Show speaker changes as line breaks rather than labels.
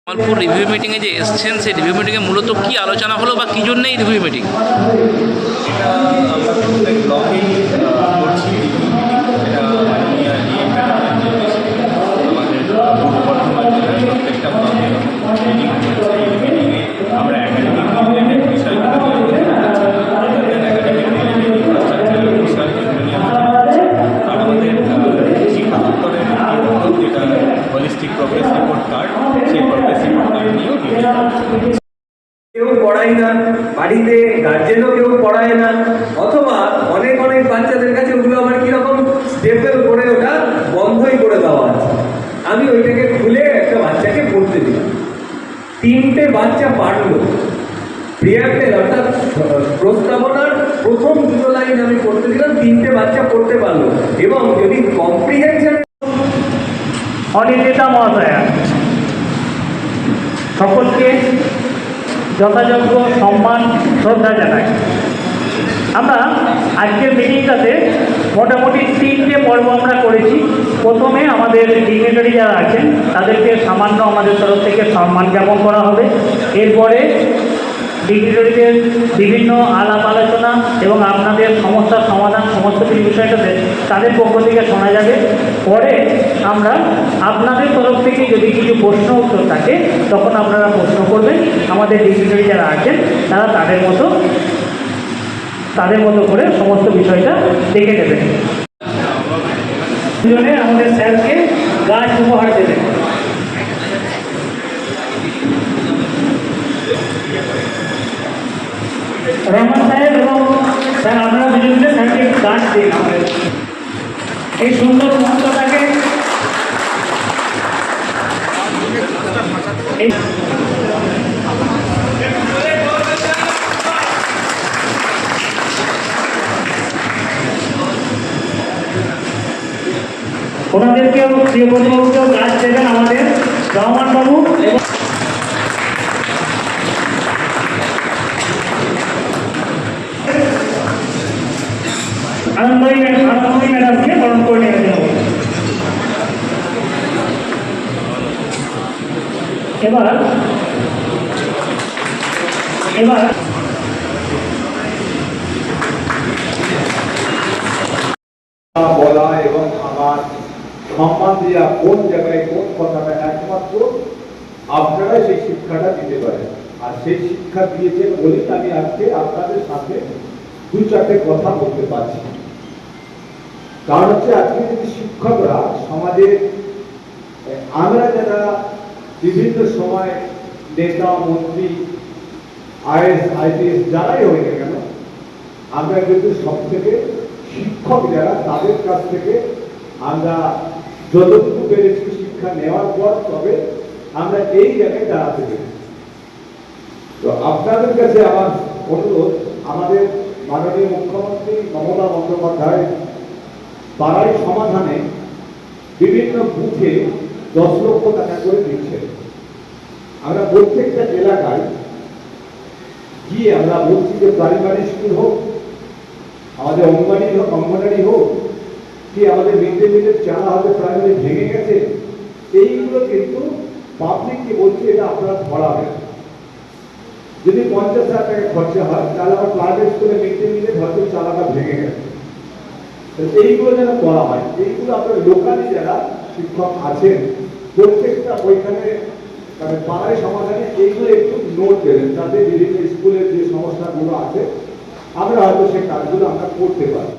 Kamalpur review মিটিংয়ে যে এসছেন, সেই রিভিউ মিটিংয়ে মূলত কি আলোচনা হলো বা কী জন্যই রিভিউ মিটিং?
এটা আমরা প্রত্যেক ব্লকেই করছি রিভিউ মিটিং। এটা মাননীয় আমাদের পূর্ব বর্ধমান জেলার প্রত্যেকটা ব্লকে মিটিং চলছে। এই মিটিংয়ে আমরা একাডেমিক রিলেটেড বিষয়গুলো নিয়ে আলোচনা করছি, একাডেমিক রিলেটেড ইনফ্রাস্ট্রাকচারের বিষয় এগুলো নিয়ে আলোচনা করছি। আর আমাদের শিক্ষা দপ্তরের প্রথম যেটা হলিস্টিক প্রোগ্রেস রিপোর্ট কার্ড, সেই প্রোগ্রেস রিপোর্ট কার্ড নিয়েও
কেউ পড়ায় না, বাড়িতে গার্জেনও কেউ পড়ায় না, অথবা অনেক অনেক বাচ্চাদের কাছে ওগুলো আমার কিরকম স্টেপেল করে ওটা বন্ধই করে দেওয়া আছে। আমি ওইটাকে খুলে একটা বাচ্চাকে পড়তে দিলাম, 3টে বাচ্চা পারলো। প্রিয়াপেল অর্থাৎ প্রস্তাবনার প্রথম 2 লাইন আমি পড়তে দিলাম, 3টে বাচ্চা পড়তে পারলো। এবং যদি কম্প্রিহেনশন
অনিন্দিতা মহাশয়া সকলকে যথাযোগ্য সম্মান শ্রদ্ধা জানাই। আমরা আজকের মিটিংটাতে মোটামুটি 3টে পর্ব আমরা করেছি। প্রথমে আমাদের ডিগনিটারি যারা আছেন তাদেরকে সামান্য আমাদের তরফ থেকে সম্মান জ্ঞাপন করা হবে। এরপরে ডিগনিটারিদের বিভিন্ন আলাপ আলোচনা এবং আপনাদের সমস্যার সমাধান সমস্ত বিষয়টাতে তাদের পক্ষ থেকে শোনা যাবে। পরে আমরা আপনাদের তরফ থেকে যদি কিছু প্রশ্ন উত্তর থাকে তখন আপনারা প্রশ্ন করবেন। আমাদের ডিগনিটারি যারা আছেন তারা তাদের মতো করে সমস্ত বিষয়টা দেখে নেবেন। দুজনে আমাদের স্যারকে গাছ উপহার দেবেন। রহমান সাহেব এবং স্যার আপনারা দুজনে স্যারকে গাছ দিন। আমাদের এই সুন্দর মুহূর্তটাকে ওনাদেরকেও প্রিয় প্রতিবাবুকেও গাছ দেবেন আমাদের রহমান বাবু এবং আনন্দময়ী ম্যাডামকে বরণ করে নিয়ে যেতে হবে। এবার
বলা এবং আমার সম্মান দেওয়া কোন জায়গায় কোন কথাটা একমাত্র আপনারা সেই শিক্ষাটা দিতে পারেন। আর সেই শিক্ষা দিয়েছেন বলেই আমি আজকে আপনাদের সাথে 2-4টে কথা বলতে পারছি। কারণ হচ্ছে আজকে যদি শিক্ষকরা সমাজে আমরা যারা বিভিন্ন সময় নেতা মন্ত্রী আইএস আইপিএস যারাই হয়ে না কেন, আমরা কিন্তু সব থেকে শিক্ষক যারা তাদের কাছ থেকে আমরা যতটুকু পেরেছি শিক্ষা নেওয়ার পর তবে আমরা এই জায়গায় দাঁড়াতে পেরেছি। তো আপনাদের কাছে আমার অনুরোধ, আমাদের মাননীয় মুখ্যমন্ত্রী মমতা বন্দ্যোপাধ্যায় পাড়ায় সমাধানে বিভিন্ন বুথে 10 লক্ষ টাকা করে দিচ্ছেন। আমরা প্রত্যেকটা এলাকায় গিয়ে আমরা বলছি যে প্রাইমারি স্কুল হোক, আমাদের অঙ্গনওয়াড়ি হোক, কি আমাদের মিড ডে মিলের চালা হয়তো প্রাইমারি ভেঙে গেছে, এইগুলো কিন্তু পাবলিককে বলছি এটা আপনারা ধরাবেন। যদি 50,000 টাকা খরচা হয় তাহলে আমার প্রাইভেট স্কুলে মিড ডে মিলে হয়তো চালাটা ভেঙে গেছে। এইগুলো যেন করা হয়, এইগুলো আপনার লোকালি যারা শিক্ষক আছেন প্রত্যেকটা ওইখানে মানে পাড়ায় সমাধানে এইগুলো একটু নোট দেবেন, যাতে বিভিন্ন স্কুলের যে সমস্যাগুলো আছে আমরা হয়তো সেই কাজগুলো আমরা করতে পারি।